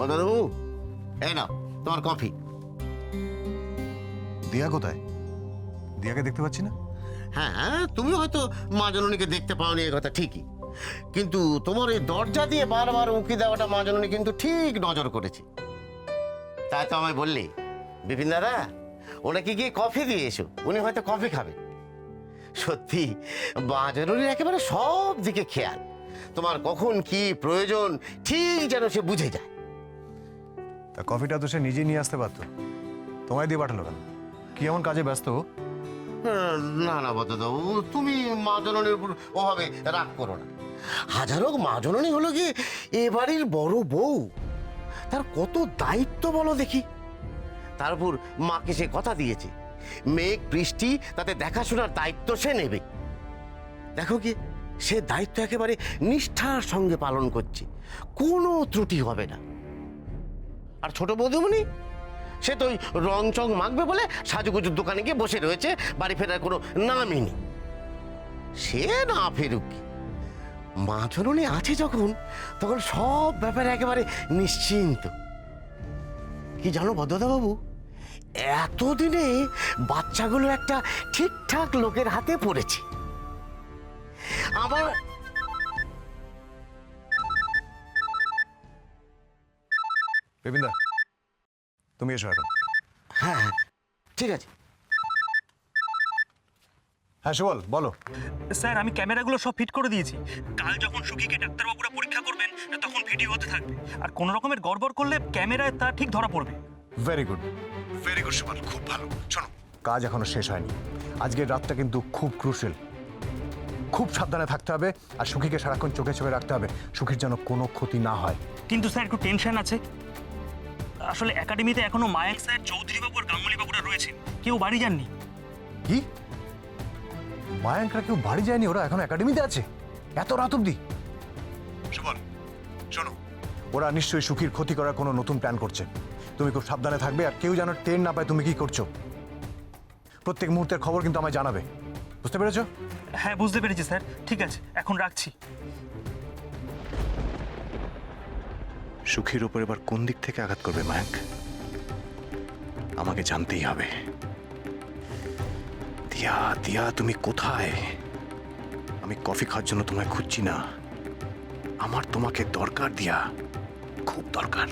বাবু, এই নাও তোমার কফি। দিয়া কোথায়? দিয়াকে দেখতে পাচ্ছি না। হ্যাঁ, তুমি হয়তো মা জননীকে দেখতে পাওনি, এ কথা ঠিকই, কিন্তু তোমার এই দরজা দিয়ে বারবার উঁকি দেওয়াটা মা জননী কিন্তু ঠিক নজর করেছে। তাই তো আমায় বললি, বিপিন দাদা ওনাকে গিয়ে কফি দিয়ে এসো, উনি হয়তো কফি খাবে। সত্যি মা জননীর একেবারে সব দিকে খেয়াল, তোমার কখন কি প্রয়োজন ঠিক যেন সে বুঝে যায়। তা কফিটা তো সে নিজেই নিয়ে আসতে পারতো, তোমায় দিয়ে পাঠালো কেন? কি এমন কাজে ব্যস্ত? না না বদ্দাবাবু, তুমি মা জননীর উপর ওভাবে রাগ করো না। হাজার হোক মা জননী হলো কি এ বাড়ির বড় বউ, তার কত দায়িত্ব বলো দেখি। তার উপর মাকে সে কথা দিয়েছে, মেঘ বৃষ্টি তাতে দেখাশোনার দায়িত্ব সে নেবে। দেখো কি সে দায়িত্ব একেবারে নিষ্ঠার সঙ্গে পালন করছে, কোনো ত্রুটি হবে না। আর ছোট বৌদিমণি, সে তো ওই রং চং মাখবে বলে সাজুগুজুর দোকানে গিয়ে বসে রয়েছে, বাড়ি ফেরার কোনো নামই নেই। সে না ফেরুক, মা জননী আছে যখন, তখন সব ব্যাপারে একেবারে নিশ্চিন্ত। কি জানো বদ্দদা বাবু, এতদিনে বাচ্চাগুলো একটা ঠিকঠাক লোকের হাতে পড়েছে। আমার বিপিন দা, তুমি এসো এখন। হ্যাঁ হ্যাঁ, ঠিক আছে। হ্যাঁ সুবল, বলো। স্যার, আমি ক্যামেরাগুলো সব ফিট করে দিয়েছি। কাল যখন সুখীকে ডাক্তারবাবুরা পরীক্ষা করবেন তখন ভিডিও হতে থাকবে, আর কোনো রকমের গড়বড় করলে ক্যামেরায় তা ঠিক ধরা পড়বে। Very good, very good Subal, খুব ভালো। শোনো, কাজ এখনো শেষ হয়নি, আজকের রাতটা কিন্তু খুব ক্রুশিয়াল। খুব সাবধানে থাকতে হবে, আর সুখীকে সারাক্ষণ চোখে চোখে রাখতে হবে, সুখীর যেন কোনো ক্ষতি না হয়। কিন্তু স্যার, একটু টেনশন আছে। আসলে একাডেমিতে এখনো মায়াঙ্ক স্যার, চৌধুরী বাবু আর গাঙ্গুলি বাবুরা রয়েছেন, কেউ বাড়ি যাননি। কি? মায়াঙ্করা কেউ বাড়ি যায়নি? ওরা এখন একাডেমিতে আছে এত রাত অব্দি? সুবল শোনো, ওরা নিশ্চয়ই সুখীর ক্ষতি করার কোনো নতুন প্ল্যান করছে। তুমি খুব সাবধানে থাকবে, আর কেউ যেন টের না পায় তুমি কি করছো। প্রত্যেক মুহূর্তের খবর কিন্তু আমায় জানাবে, বুঝতে পেরেছো? হ্যাঁ, বুঝতে পেরেছি স্যার, ঠিক আছে, এখন রাখছি। সুখীর ওপর এবার কোন দিক থেকে আঘাত করবে মায়াঙ্ক, আমাকে জানতেই হবে। দিয়া, দিয়া তুমি কোথায়? আমি কফি খাওয়ার জন্য তোমায় খুঁজছি না, আমার তোমাকে দরকার দিয়া, খুব দরকার।